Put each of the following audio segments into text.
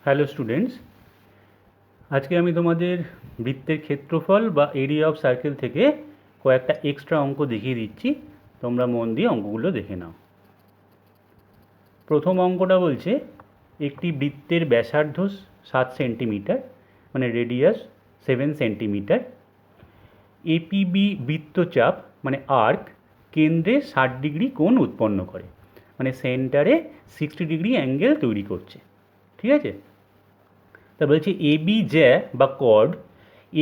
Hello students, আজকে আমি তোমাদের বৃত্তের ক্ষেত্রফল বা এরিয়া অফ সার্কেল থেকে কয়েকটা এক্সট্রা অঙ্ক দেখিয়ে দিচ্ছি। তোমরা মন দিয়ে অঙ্কগুলো দেখে নাও। প্রথম অঙ্কটা বলছে একটি বৃত্তের ব্যাসার্ধ 7 সেন্টিমিটার, মানে রেডিয়াস 7 সেন্টিমিটার। এপিবি বৃত্তচাপ মানে আর্ক কেন্দ্রে 60 ডিগ্রি কোণ উৎপন্ন করে, মানে সেন্টারে 60 ডিগ্রি অ্যাঙ্গেল তৈরি করছে। ঠিক আছে, তা বলছে এবি জ্যা বা কর্ড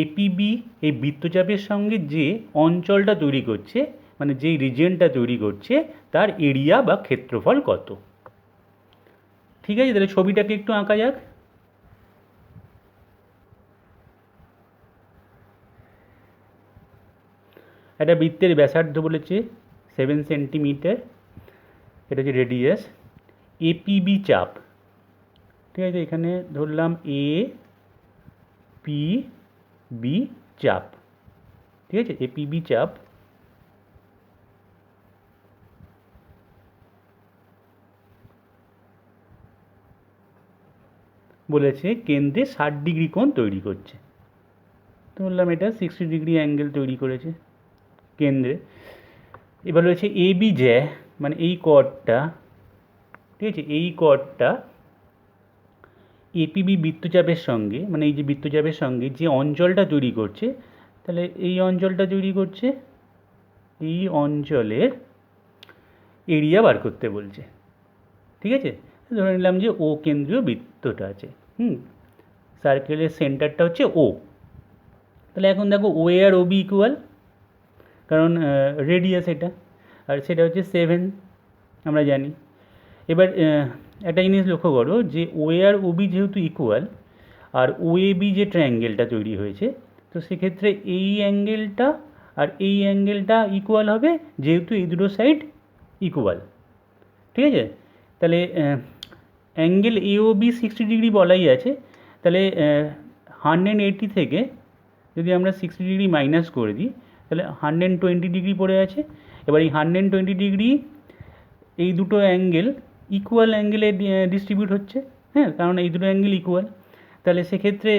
এপিবি এই বৃত্তচাপের সঙ্গে যে অঞ্চলটা তৈরি করছে, মানে যেই রিজিয়নটা তৈরি করছে, তার এরিয়া বা ক্ষেত্রফল কত। ঠিক আছে, তাহলে ছবিটাকে একটু আঁকা যাক। একটা বৃত্তের ব্যাসার্ধ বলেছে 7 সেন্টিমিটার, এটা হচ্ছে রেডিয়াস। এপিবি চাপ, ঠিক আছে, এখানে ধরলাম এ পি বি চাপ। ঠিক আছে, এপিবি চাপ বলেছে কেন্দ্রে 60 ডিগ্রি কোণ তৈরি করছে। তো বললাম এটা 60 ডিগ্রি অ্যাঙ্গেল তৈরি করেছে কেন্দ্রে। এবার রয়েছে এ বি জ্যা, মানে এই কর্ডটা, ঠিক আছে, এই কর্ডটা এপিবি বৃত্তচাপের সঙ্গে, মানে এই যে বৃত্তচাপের সঙ্গে যে অঞ্চলটা তৈরি করছে, তাহলে এই অঞ্চলটা তৈরি করছে, এই অঞ্চলের এরিয়া বার করতে বলছে। ঠিক আছে, ধরে নিলাম যে ও কেন্দ্রীয় বৃত্তটা আছে। সার্কেলের সেন্টারটা হচ্ছে ও। তাহলে এখন দেখো ও এ আর ও বি ইকুয়াল, কারণ রেডিয়াস এটা, আর সেটা হচ্ছে 7, আমরা জানি। এবার একটা জিনিস লক্ষ্য করো যে ও এ আর ও বি যেহেতু equal, R O A B যে ট্রায়াঙ্গেলটা তৈরি হয়েছে, তো সেক্ষেত্রে এই অ্যাঙ্গেলটা আর এই অ্যাঙ্গেলটা ইকুয়াল হবে, যেহেতু এই দুটো সাইড ইকুয়াল। ঠিক আছে, তাহলে angle A O B 60 degree বলাই আছে। তাহলে 180 থেকে যদি আমরা 60 ডিগ্রি মাইনাস করে দিই, তাহলে 120 ডিগ্রি পড়ে আছে। এবার এই 120 ডিগ্রি এই দুটো অ্যাঙ্গেল ইকুয়াল অ্যাঙ্গেলে ডিস্ট্রিবিউট হচ্ছে। হ্যাঁ, কারণ এই দুটো অ্যাঙ্গেল ইকুয়াল, তাহলে সেক্ষেত্রে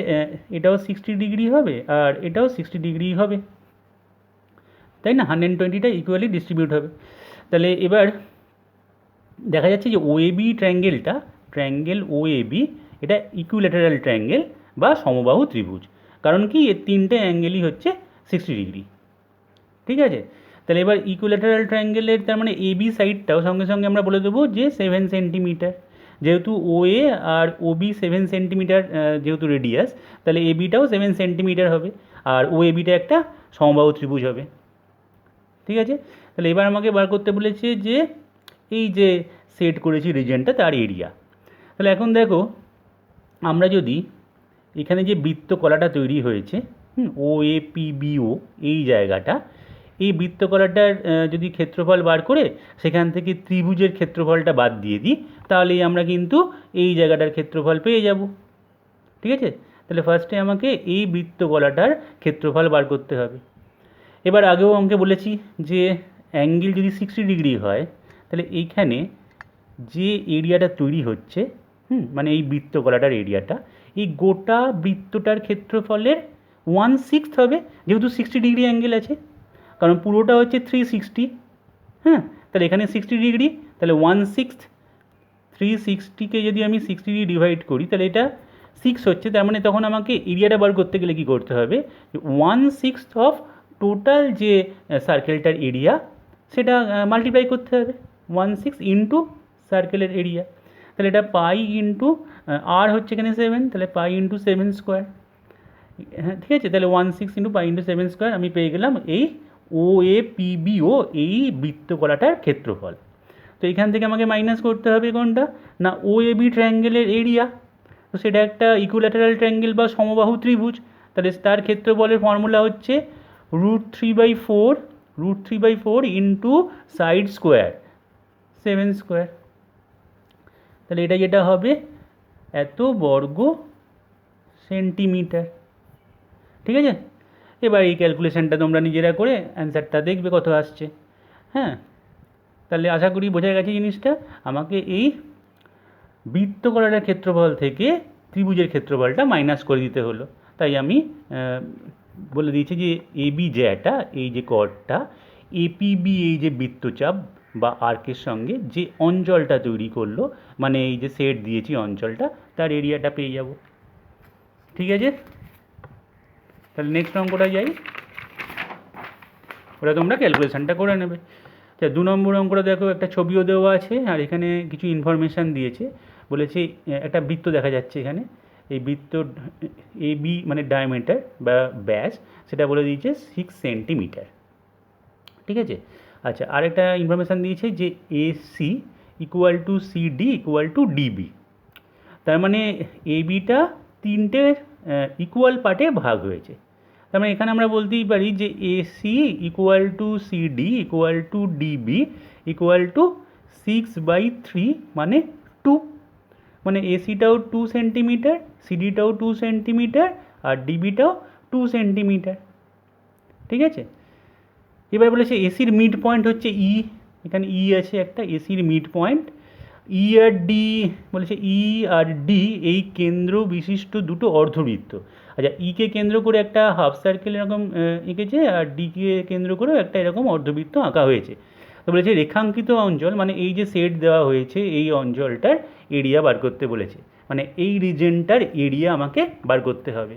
এটাও 60 ডিগ্রি হবে আর এটাও 60 ডিগ্রি হবে, তাই না? 120টা ইকুয়ালি ডিস্ট্রিবিউট হবে। তাহলে এবার দেখা যাচ্ছে যে ও A B ট্রায়াঙ্গেলটা, triangle O A B, এটা ইকুইল্যাটারাল ট্রায়াঙ্গেল বা সমবাহু ত্রিভুজ। কারণ কি, এর তিনটে অ্যাঙ্গেলই হচ্ছে 60 ডিগ্রি। ঠিক আছে, তাহলে এবার ইকুইল্যাটারাল ট্রায়াঙ্গেলের তার মানে এ বি সাইডটাও সঙ্গে সঙ্গে আমরা বলে দেবো যে 7 সেন্টিমিটার। যেহেতু ও এ আর ও বি 7 সেন্টিমিটার, যেহেতু রেডিয়াস, তাহলে এ বিটাও 7 সেন্টিমিটার হবে, আর ও এ বিটা একটা সমবাহু ত্রিভুজ হবে। ঠিক আছে, তাহলে এবার আমাকে বার করতে বলেছে যে এই যে সেট করেছি রিজিয়নটা, তার এরিয়া। তাহলে এখন দেখো, আমরা যদি এখানে যে বৃত্তকলাটা তৈরি হয়েছে, ও এ পি বি ও, এই জায়গাটা, এই বৃত্তকলাটার যদি ক্ষেত্রফল বার করে সেখান থেকে ত্রিভুজের ক্ষেত্রফলটা বাদ দিয়ে দিই, তাহলেই আমরা কিন্তু এই জায়গাটার ক্ষেত্রফল পেয়ে যাব। ঠিক আছে, তাহলে ফার্স্টে আমাকে এই বৃত্তকলাটার ক্ষেত্রফল বার করতে হবে। এবার আগেও অঙ্কে বলেছি যে অ্যাঙ্গেল যদি 60 ডিগ্রি হয়, তাহলে এইখানে যে এরিয়াটা তৈরি হচ্ছে, মানে এই বৃত্তকলাটার এরিয়াটা, এই গোটা বৃত্তটার ক্ষেত্রফলের 1/6 হবে, যেহেতু 60 ডিগ্রি অ্যাঙ্গেল আছে, কারণ পুরোটা হচ্ছে 360। হ্যাঁ, তাহলে এখানে 60 ডিগ্রি, তাহলে 1/6, 360কে যদি আমি 60 দিয়ে ডিভাইড করি, তাহলে এটা 6 হচ্ছে। তার মানে তখন আমাকে এরিয়াটা বার করতে গেলে কী করতে হবে, 1/6 অফ টোটাল যে সার্কেলটার এরিয়া, সেটা মাল্টিপ্লাই করতে হবে 1/6 ইন্টু সার্কেলের এরিয়া। তাহলে এটা পাই ইন্টু আর হচ্ছে এখানে 7, তাহলে পাই ইন্টু 7 স্কোয়ার। হ্যাঁ, ঠিক আছে, তাহলে 1/6 ইন্টু পাই ইন্টু 7 স্কোয়ার আমি পেয়ে গেলাম এই ও এ পি বি ও, এই বৃত্তকলাটার ক্ষেত্রফল। তো এখান থেকে আমাকে মাইনাস করতে হবে কোনটা, না ও এ বি ট্রায়াঙ্গেলের এরিয়া। তো সেটা একটা ইকুইল্যাটারাল ট্রায়াঙ্গেল বা সমবাহু ত্রিভুজ, তাহলে তার ক্ষেত্রফলের ফর্মুলা হচ্ছে √3/4, √3/4 ইন্টু সাইড স্কোয়ার 7 স্কোয়ার। তাহলে এটা যেটা হবে এত বর্গ সেন্টিমিটার। ঠিক আছে, এবার এই ক্যালকুলেশনটা তোমরা নিজেরা করে অ্যান্সারটা দেখবে কত আসছে। হ্যাঁ, তাহলে আশা করি বোঝা গেছে জিনিসটা। আমাকে এই বৃত্তকলাটার ক্ষেত্রফল থেকে ত্রিভুজের ক্ষেত্রফলটা মাইনাস করে দিতে হলো। তাই আমি বলে দিয়েছি যে এবি যেটা, এই যে কর্ডটা, এপিবি এই যে বৃত্তচাপ বা আর্কের সঙ্গে যে অঞ্চলটা তৈরি করলো, মানে এই যে সেট দিয়েছি অঞ্চলটা, তার এরিয়াটা পেয়ে যাব। ঠিক আছে, তাহলে নেক্সট অঙ্কটা যাই, ওটা তোমরা ক্যালকুলেশানটা করে নেবে। তা 2 নম্বর অঙ্কটা দেখো, একটা ছবিও দেওয়া আছে আর এখানে কিছু ইনফরমেশান দিয়েছে। বলেছে একটা বৃত্ত দেখা যাচ্ছে এখানে, এই বৃত্ত এ বি মানে ডায়ামিটার বা ব্যাস, সেটা বলে দিয়েছে 6 সেন্টিমিটার। ঠিক আছে, আচ্ছা, আরেকটা ইনফরমেশান দিয়েছে যে AC equal to CD equal to DB. তার মানে এ বিটা 3টে ইকুয়াল পার্টে ভাগ হয়েছে। তার মানে এখানে আমরা বলতেই পারি যে AC equal to CD equal to DB equal to 6/3 মানে 2। মানে এসিটাও 2 সেন্টিমিটার, সিডিটাও 2 সেন্টিমিটার, আর ডিবিটাও 2 সেন্টিমিটার। ঠিক আছে, এবার বলেছে এসির মিড পয়েন্ট হচ্ছে ই, এখানে ই আছে একটা, এসির মিড পয়েন্ট। ই আর ডি বলেছে, ই আর ডি এই কেন্দ্র বিশিষ্ট দুটো অর্ধবৃত্ত। আচ্ছা, ইকে কেন্দ্র করে একটা হাফ সার্কেল এরকম এঁকেছে, আর ডিকে কেন্দ্র করেও একটা এরকম অর্ধবৃত্ত আঁকা হয়েছে। তো বলেছে রেখাঙ্কিত অঞ্চল, মানে এই যে সেট দেওয়া হয়েছে এই অঞ্চলটার এরিয়া বার করতে বলেছে, মানে এই রিজনটার এরিয়া আমাকে বার করতে হবে।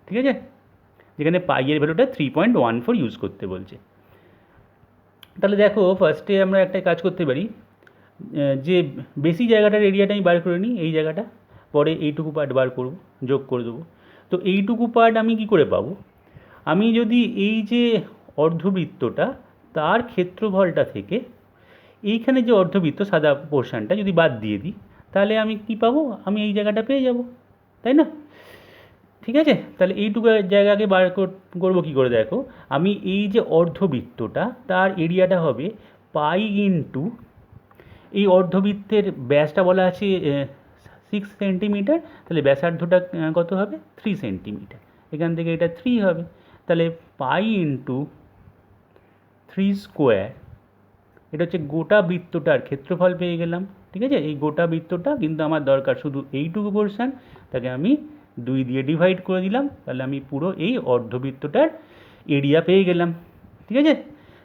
ঠিক আছে, যেখানে পাইয়ের ভ্যালুটা 3.14 ইউজ করতে বলছে। তাহলে দেখো, ফার্স্টে আমরা একটা কাজ করতে পারি, যে বেশি জায়গাটার এরিয়াটা আমি বার করে নিই, এই জায়গাটা, পরে এইটুকু পার্ট বার করব, যোগ করে দেবো। তো এইটুকু পার্ট আমি কি করে পাবো? আমি যদি এই যে অর্ধবৃত্তটা, তার ক্ষেত্রফলটা থেকে এইখানে যে অর্ধবৃত্ত সাদা পোর্শনটা যদি বাদ দিয়ে দিই, তাহলে আমি কি পাবো? আমি এই জায়গাটা পেয়ে যাব, তাই না? ঠিক আছে, তাহলে এইটুকু জায়গাকে বার করবো কী করে? দেখো, আমি এই যে অর্ধবৃত্তটা, তার এরিয়াটা হবে পাই ইন্টু, এই অর্ধবৃত্তের ব্যাসটা বলা আছে 6 সেন্টিমিটার, তাহলে ব্যাসার্ধটা কত হবে? 3 সেন্টিমিটার। এখান থেকে এটা 3 হবে, তাহলে পাই ইন্টু 3 স্কোয়ার, এটা হচ্ছে গোটা বৃত্তটার ক্ষেত্রফল পেয়ে গেলাম। ঠিক আছে, এই গোটা বৃত্তটা কিন্তু আমার দরকার শুধু এইটুকু পোর্শন, তাকে আমি 2 দিয়ে ডিভাইড করে দিলাম, তাহলে আমি পুরো এই অর্ধবৃত্তটার এরিয়া পেয়ে গেলাম। ঠিক আছে,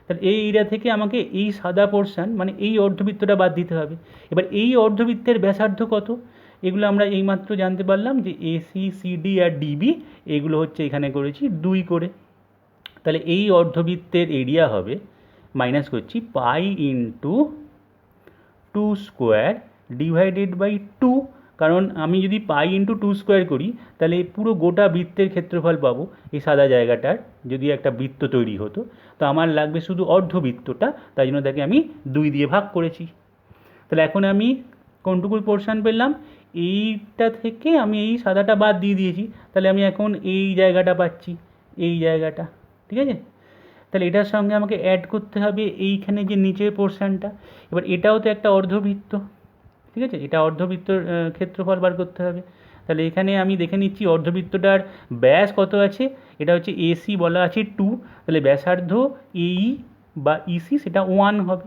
তাহলে এই এরিয়া থেকে আমাকে এই সাদা পোর্শন মানে এই অর্ধবৃত্তটা বাদ দিতে হবে। এবার এই অর্ধবৃত্তের ব্যাসার্ধ কত, এগুলো আমরা এইমাত্র জানতে পারলাম যে এসি সিডি আর ডিবি এগুলো হচ্ছে এখানে করেছি 2 করে। তাহলে এই অর্ধবৃত্তের এরিয়া হবে, মাইনাস করছি, pi into 2 square divided by 2। কারণ আমি যদি পাই ইন্টু 2 স্কোয়ার করি, তাহলে পুরো গোটা বৃত্তের ক্ষেত্রফল পাবো এই সাদা জায়গাটার, যদি একটা বৃত্ত তৈরি হতো। তো আমার লাগবে শুধু অর্ধবৃত্তটা, তাই জন্য তাকে আমি 2 দিয়ে ভাগ করেছি। তাহলে এখন আমি কোনটুকুর পোর্শন পেলাম? এইটা থেকে আমি এই সাদাটা বাদ দিয়ে দিয়েছি, তাহলে আমি এখন এই জায়গাটা পাচ্ছি, এই জায়গাটা। ঠিক আছে, তাহলে এটার সঙ্গে আমাকে অ্যাড করতে হবে এইখানে যে নিচের পোর্শনটা। এবার এটাও তো একটা অর্ধবৃত্ত, ঠিক আছে, এটা অর্ধবৃত্তর ক্ষেত্রফল বার করতে হবে। তাহলে এখানে আমি দেখে নিচ্ছি অর্ধবৃত্তটার ব্যাস কত আছে, এটা হচ্ছে এসি বলা আছে 2, তাহলে ব্যাসার্ধ এই বা ইসি সেটা 1 হবে।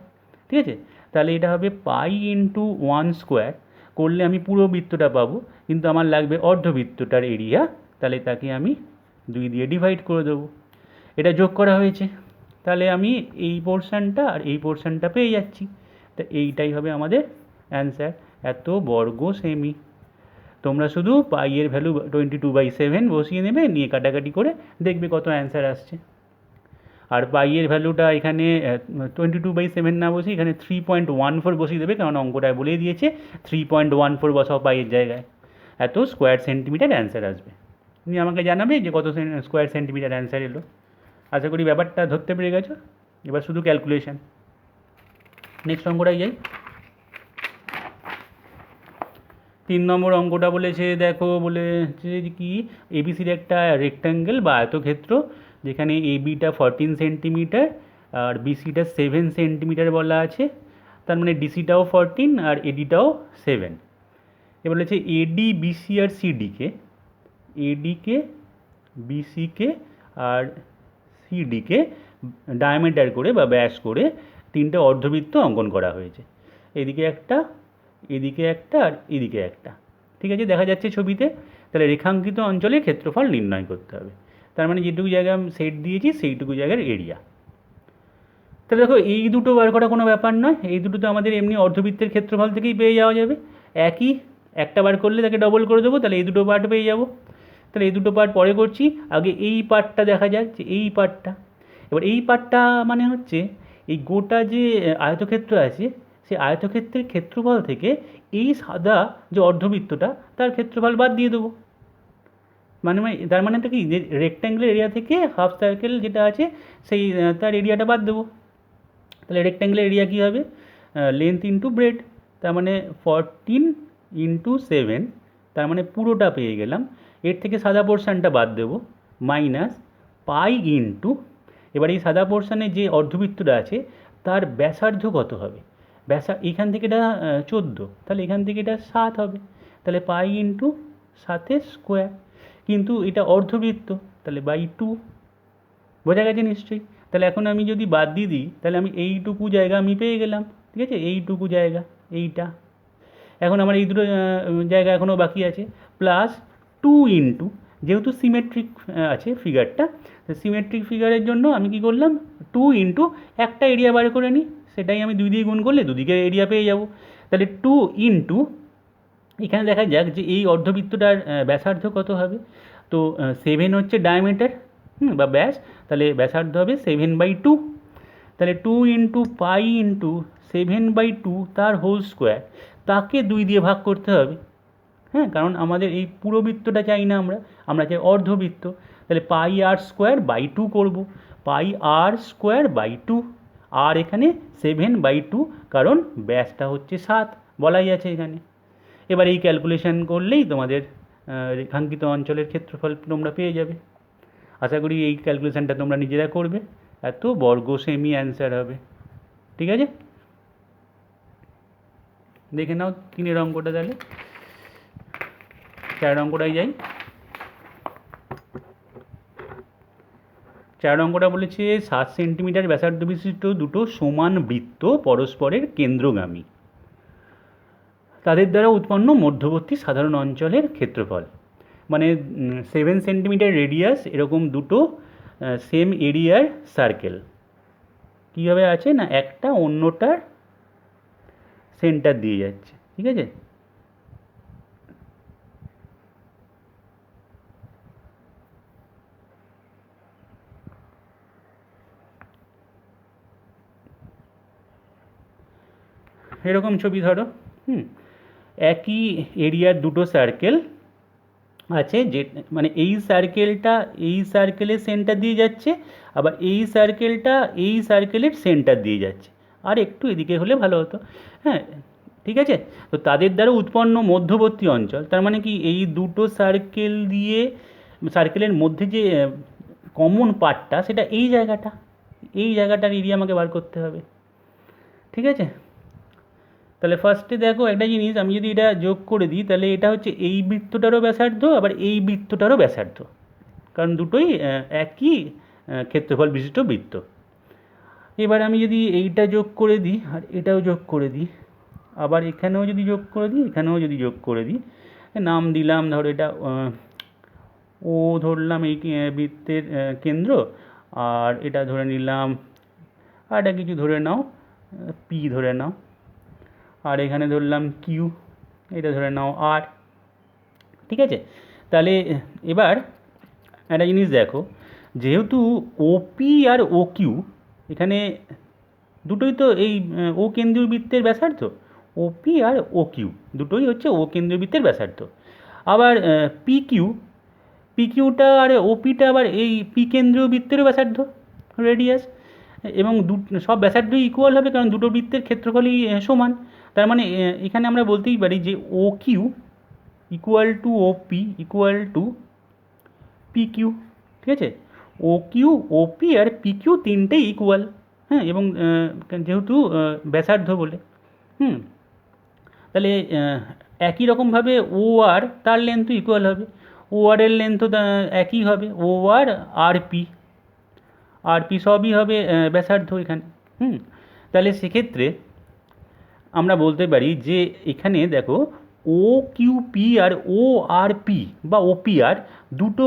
ঠিক আছে, তাহলে এটা হবে পাই ইন্টু 1 স্কোয়ার, করলে আমি পুরো বৃত্তটা পাবো, কিন্তু আমার লাগবে অর্ধবৃত্তটার এরিয়া, তাহলে তাকে আমি 2 দিয়ে ডিভাইড করে দেবো। এটা যোগ করা হয়েছে, তাহলে আমি এই পোর্শনটা আর এই পোর্শনটা পেয়ে যাচ্ছি। তা এইটাই হবে আমাদের অ্যান্সার, এত বর্গ সেমি। তোমরা শুধু পাইয়ের ভ্যালু 22/7 বসিয়ে নেবে, নিয়ে কাটাকাটি করে দেখবে কত অ্যান্সার আসছে। আর পাইয়ের ভ্যালুটা এখানে 22/7 না বসে এখানে 3.14 বসিয়ে দেবে, কারণ অঙ্কটায় বলেই দিয়েছে 3.14 বসাও পাইয়ের জায়গায়, এত স্কোয়ার সেন্টিমিটার অ্যান্সার আসবে। তুমি আমাকে জানাবে যে কত স্কোয়ার সেন্টিমিটার অ্যান্সার এলো। আশা করি ব্যাপারটা ধরতে পেরে গেছো, এবার শুধু ক্যালকুলেশন। নেক্সট অঙ্কটাই যাই। 3 নম্বর অঙ্কটা বলেছে, দেখো বলেছে কি, এবিসির একটা রেক্ট্যাঙ্গেল বা আয়তক্ষেত্র, যেখানে এবিটা 14 সেন্টিমিটার আর বিসিটা 7 সেন্টিমিটার বলা আছে, তার মানে ডিসিটাও 14 আর এডিটাও 7। এ বলেছে এডি বিসি আর সিডিকে, এডিকে বিসিকে আর সিডিকে ডায়ামিটার করে বা ব্যাস করে 3টে অর্ধবৃত্ত অঙ্কন করা হয়েছে। এদিকে একটা, এদিকে একটা আর এদিকে একটা। ঠিক আছে, দেখা যাচ্ছে ছবিতে। তাহলে রেখাঙ্কিত অঞ্চলের ক্ষেত্রফল নির্ণয় করতে হবে। তার মানে যেটুকু জায়গা আমি সেট দিয়েছি সেইটুকু জায়গার এরিয়া। তাহলে দেখো এই দুটো বার করা কোনো ব্যাপার নয়, এই দুটো তো আমাদের এমনি অর্ধবৃত্তের ক্ষেত্রফল থেকেই পেয়ে যাওয়া যাবে। একই একটা বার করলে তাকে ডবল করে দেবো, তাহলে এই দুটো পার্ট পেয়ে যাবো। তাহলে এই দুটো পার্ট পরে করছি, আগে এই পার্টটা দেখা যাক যে এই পার্টটা। এবার এই পার্টটা মানে হচ্ছে এই গোটা যে আয়তক্ষেত্র আছে সেই আয়তক্ষেত্রের ক্ষেত্রফল থেকে এই সাদা যে অর্ধবৃত্তটা তার ক্ষেত্রফল বাদ দিয়ে দেবো। মানে তার মানে কি, যে রেক্ট্যাঙ্গেলের এরিয়া থেকে হাফ সার্কেল যেটা আছে সেই তার এরিয়াটা বাদ দেবো। তাহলে রেক্ট্যাঙ্গেলের এরিয়া কী হবে, লেন্থ ইন্টু ব্রেড, তার মানে 14 ইন্টু 7, তার মানে পুরোটা পেয়ে গেলাম। এর থেকে সাদা পোর্শানটা বাদ দেবো, মাইনাস পাই ইন্টু, এবার এই সাদা পোর্শানে যে অর্ধবৃত্তটা আছে তার ব্যাসার্ধ কত হবে, এখান থেকে এটা 14, তাহলে এখান থেকে এটা 7 হবে, তাহলে পাই ইন্টু 7 স্কোয়ার। কিন্তু এটা অর্ধবৃত্ত, তাহলে বাই 2, বোঝা গেছে নিশ্চয়ই। তাহলে এখন আমি যদি বাদ দিয়ে দিই তাহলে আমি এইটুকু জায়গা আমি পেয়ে গেলাম, ঠিক আছে, এইটুকু জায়গা এইটা। এখন আমার এই দুটো জায়গা এখনও বাকি আছে, প্লাস 2 ইন্টু, যেহেতু সিমেট্রিক আছে ফিগারটা, সিমেট্রিক ফিগারের জন্য আমি কি করলাম, 2 ইন্টু একটা এরিয়া বার করে নিই, সেটাই আমি 2 দিয়ে গুণ করলে দুদিকে এরিয়া পেয়ে যাব। তাহলে 2 ইন্টু, এখানে দেখা যাক যে এই অর্ধবৃত্তটার ব্যাসার্ধ কত হবে। তো 7 হচ্ছে ডায়ামিটার বা ব্যাস, তাহলে ব্যাসার্ধ হবে 7/2। তাহলে 2 ইন্টু পাই ইন্টু 7/2 তার হোল স্কোয়ার, তাকে 2 দিয়ে ভাগ করতে হবে। হ্যাঁ, কারণ আমাদের এই পুরো বৃত্তটা চাই না, আমরা চাই অর্ধবৃত্ত। তাহলে পাই আর স্কোয়ার বাই 2 করবো, পাই আর স্কোয়ার বাই 2, আর এখানে 7/2, কারণ ব্যাসটা হচ্ছে 7 বলাই আছে এখানে। এবার এই ক্যালকুলেশন করলেই তোমাদের রেখাঙ্কিত অঞ্চলের ক্ষেত্রফল তোমরা পেয়ে যাবে। আশা করি এই ক্যালকুলেশনটা তোমরা নিজেরা করবে, এত বর্গ সেমি অ্যান্সার হবে। ঠিক আছে, দেখে নাও 3 অঙ্কটা, তাহলে 4 অঙ্কটাই যাই। 4 অঙ্কটা বলেছে 7 সেন্টিমিটার ব্যাসার্ধ বিশিষ্ট দুটো সমান বৃত্ত পরস্পরের কেন্দ্রগামী, তাদের দ্বারা উৎপন্ন মধ্যবর্তী সাধারণ অঞ্চলের ক্ষেত্রফল। মানে 7 সেন্টিমিটার রেডিয়াস এরকম দুটো সেম এরিয়ার সার্কেল কীভাবে আছে না, একটা অন্যটার সেন্টার দিয়ে যাচ্ছে, ঠিক আছে। এরকম ছবি ধরো, একই এরিয়ার দুটো সার্কেল আছে, যে মানে এই সার্কেলটা এই সার্কেলের সেন্টার দিয়ে যাচ্ছে, আবার এই সার্কেলটা এই সার্কেলের সেন্টার দিয়ে যাচ্ছে, আর একটু এদিকে হলে ভালো হতো। হ্যাঁ, ঠিক আছে। তো তাদের দ্বারা উৎপন্ন মধ্যবর্তী অঞ্চল, তার মানে কি এই দুটো সার্কেল দিয়ে সার্কেলের মধ্যে যে কমন পার্টটা সেটা এই জায়গাটার এরিয়া আমাকে বার করতে হবে, ঠিক আছে। তাহলে ফার্স্টে দেখো একটা জিনিস, আমি যদি এটা যোগ করে দিই তাহলে এটা হচ্ছে এই বৃত্তটারও ব্যাসার্ধ, আবার এই বৃত্তটারও ব্যাসার্ধ, কারণ দুটোই একই ক্ষেত্রফল বিশিষ্ট বৃত্ত। এবার আমি যদি এইটা যোগ করে দিই আর এটাও যোগ করে দিই, আবার এখানেও যদি যোগ করে দিই, এখানেও যদি যোগ করে দিই, নাম দিলাম ধরো এটা ও ধরলাম এই বৃত্তের কেন্দ্র, আর এটা ধরে নিলাম, আর এটা কিছু ধরে নাও পি ধরে নাও, আর এখানে ধরলাম কিউ, এটা ধরে নাও আর, ঠিক আছে। তাহলে এবার একটা জিনিস দেখো, যেহেতু ওপি আর ও কিউ এখানে দুটোই তো এই ও কেন্দ্রীয় বৃত্তের ব্যাসার্ধ, ওপি আর ও কিউ দুটোই হচ্ছে ও কেন্দ্রীয় বৃত্তের ব্যাসার্ধ। আবার পি কিউটা আর ওপিটা আবার এই পি কেন্দ্রীয় বৃত্তেরও ব্যাসার্ধ রেডিয়াস, এবং সব ব্যাসার্ধই ইকুয়াল হবে, কারণ দুটো বৃত্তের ক্ষেত্রফলই সমান। তার মানে এখানে আমরা বলতেই পারি যে O Q equal to OP equal to P Q, ঠিক আছে। ও কিউ, ওপি আর পি কিউ তিনটেই ইকুয়াল, হ্যাঁ, এবং যেহেতু ব্যাসার্ধ বলে, তাহলে একই রকমভাবে ও আর তার লেন্থও ইকুয়াল হবে, ও আর এর লেন্থও একই হবে, ও আর আর পি সবই হবে ব্যাসার্ধ এখানে। তাহলে সেক্ষেত্রে আমরা বলতে পারি যে এখানে দেখো ও কিউ পি আর ও আর পি বা ওপিআর দুটো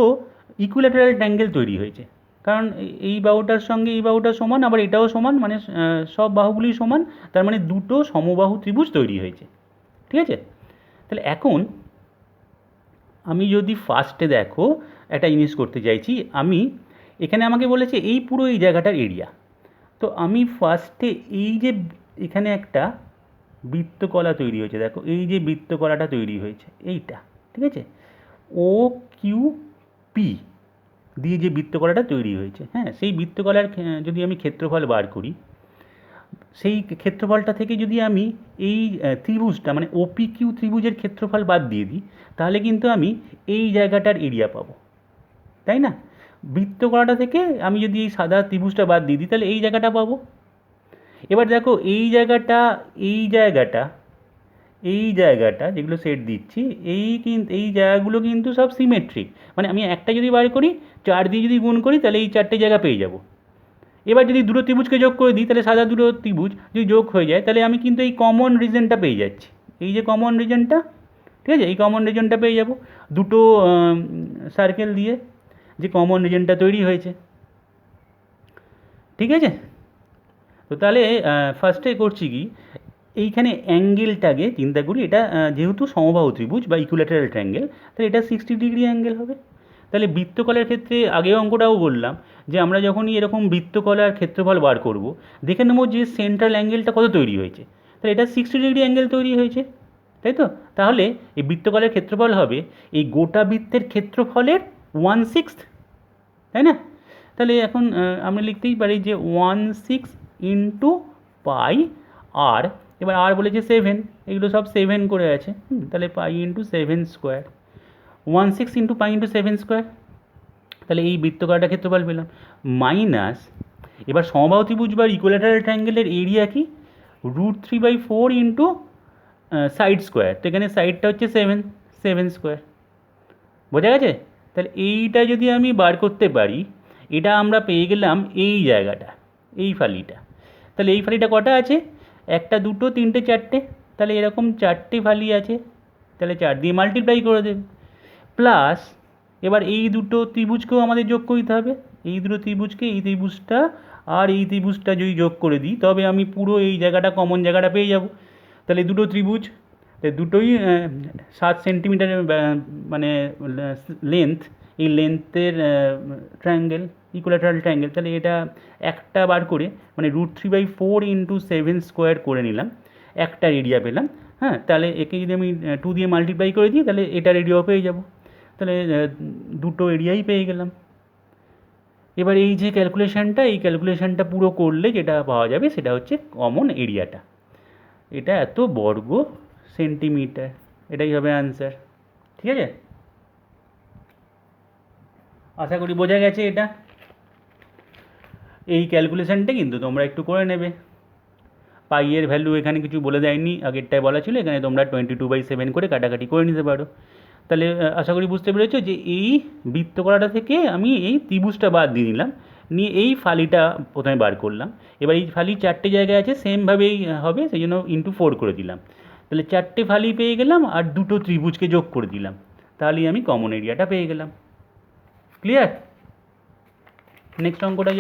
ইকুইল্যাটারাল ট্রায়াঙ্গেল তৈরি হয়েছে, কারণ এই বাহুটার সঙ্গে এই বাহুটা সমান, আবার এটাও সমান, মানে সব বাহুগুলি সমান, তার মানে দুটো সমবাহু ত্রিভুজ তৈরি হয়েছে। ঠিক আছে, তাহলে এখন আমি যদি ফার্স্টে দেখো একটা জিনিস করতে চাইছি, আমি এখানে আমাকে বলেছে এই পুরো এই জায়গাটার এরিয়া, তো আমি ফার্স্টে এই যে এখানে একটা বৃত্তকলা তৈরি হয়েছে, দেখো এই যে বৃত্তকলাটা তৈরি হয়েছে এইটা, ঠিক আছে, ও কিউ পি দিয়ে যে বৃত্তকলাটা তৈরি হয়েছে, হ্যাঁ, সেই বৃত্তকলার যদি আমি ক্ষেত্রফল বার করি, সেই ক্ষেত্রফলটা থেকে যদি আমি এই ত্রিভুজটা মানে ওপি কিউ ত্রিভুজের ক্ষেত্রফল বাদ দিয়ে দিই, তাহলে কিন্তু আমি এই জায়গাটার এরিয়া পাবো, তাই না? বৃত্তকলাটা থেকে আমি যদি এই সাদা ত্রিভুজটা বাদ দিয়ে দিই, তাহলে এই জায়গাটা পাবো। এবার দেখো এই জায়গাটা যেগুলো সেট দিচ্ছি, এই জায়গাগুলো কিন্তু সব সিমেট্রিক, মানে আমি একটা যদি বার করি, 4 দিয়ে যদি গুণ করি, তাহলে এই 4টে জায়গা পেয়ে যাব। এবার যদি দুটো ত্রিভুজকে যোগ করে দিই, তাহলে সাদা দুটো ত্রিভুজ যদি যোগ হয়ে যায়, তাহলে আমি কিন্তু এই কমন রিজনটা পেয়ে যাচ্ছি, এই যে কমন রিজনটা, ঠিক আছে, এই কমন রিজনটা পেয়ে যাব দুটো সার্কেল দিয়ে, যে কমন রিজনটা তৈরি হয়েছে। ঠিক আছে, তো তাহলে ফার্স্টে করছি কি, এইখানে অ্যাঙ্গেলটাকে চিন্তা করি, এটা যেহেতু সমবাহু ত্রিভুজ বা ইকুইল্যাটারাল ট্রায়াঙ্গেল, তাহলে এটা 60 ডিগ্রি অ্যাঙ্গেল হবে। তাহলে বৃত্তকলার ক্ষেত্রে আগেও অঙ্কটাও বললাম যে আমরা যখনই এরকম বৃত্তকলার ক্ষেত্রফল বার করব, দেখে নেবো যে সেন্ট্রাল অ্যাঙ্গেলটা কত তৈরি হয়েছে, তাহলে এটা 60 ডিগ্রি অ্যাঙ্গেল তৈরি হয়েছে, তাই তো? তাহলে এই বৃত্তকলার ক্ষেত্রফল হবে এই গোটা বৃত্তের ক্ষেত্রফলের 1/6, তাই না? তাহলে এখন আমরা লিখতেই পারি যে 1/6 ইন্টু পাই আর, এবার আর বলেছে 7, এগুলো সব 7 করে আছে, তাহলে pi into 7 square, 1/6 into pi into 7 square, তাহলে এই বৃত্তকলাটা ক্ষেত্রফল পেলাম, মাইনাস এবার সমবাহু ত্রিভুজ বা ইকুইল্যাটারাল ট্রায়াঙ্গেলের এরিয়া কি, √3/4 ইন্টু সাইড স্কোয়ার, তো এখানে সাইডটা হচ্ছে 7 স্কোয়ার, বোঝা গেছে? তাহলে এইটা যদি আমি বার করতে পারি, এটা আমরা পেয়ে গেলাম এই জায়গাটা, এই ফালিটা। তাহলে এই ফালিটা কটা আছে, 1 2 3 4টে, তাহলে এরকম 4টে ফালি আছে, তাহলে 4 দিয়ে মাল্টিপ্লাই করে দেবে, প্লাস এবার এই দুটো ত্রিভুজকেও আমাদের যোগ করতে হবে, এই দুটো ত্রিভুজকে, এই ত্রিভুজটা আর এই ত্রিভুজটা যদি যোগ করে দিই, তবে আমি পুরো এই জায়গাটা কমন জায়গাটা পেয়ে যাব। তাহলে দুটো ত্রিভুজ, দুটোই 7 সেন্টিমিটার মানে লেন্থ, এই লেন্থের ট্রায়াঙ্গেল, ইকুইল্যাটারাল ট্রায়াঙ্গেল, তাহলে এটা একটা বার করে মানে √3/4 ইন্টু 7 স্কোয়ার করে নিলাম, একটা এরিয়া পেলাম, হ্যাঁ, তাহলে একে যদি আমি 2 দিয়ে মাল্টিপ্লাই করে দিই, তাহলে এটার এরিয়াও পেয়ে যাব, তাহলে দুটো এরিয়াই পেয়ে গেলাম। এবার এই যে ক্যালকুলেশানটা, এই ক্যালকুলেশানটা পুরো করলে যেটা পাওয়া যাবে সেটা হচ্ছে কমন এরিয়াটা, এটা এত বর্গ সেন্টিমিটার, এটাই হবে অ্যান্সার। ঠিক আছে, আশা করি বোঝা গেছে। এটা এই ক্যালকুলেশানটা কিন্তু তোমরা একটু করে নেবে। পাইয়ের ভ্যালু এখানে কিছু বলে দেয়নি, আগেরটায় বলা ছিল, এখানে তোমরা 22/7 করে কাটাকাটি করে নিতে পারো। তাহলে আশা করি বুঝতে পেরেছো যে এই বৃত্তকলাটা থেকে আমি এই ত্রিভুজটা বাদ দিয়ে নিলাম, নিয়ে এই ফালিটা প্রথমে বার করলাম, এবার এই ফালি 4টে জায়গায় আছে, সেমভাবেই হবে, সেই জন্য ইন্টু 4 করে দিলাম, তাহলে 4টে ফালি পেয়ে গেলাম আর দুটো ত্রিভুজকে যোগ করে দিলাম, তাহলেই আমি কমন এরিয়াটা পেয়ে গেলাম। ক্লিয়ার? নেক্সট অঙ্কটা যাই।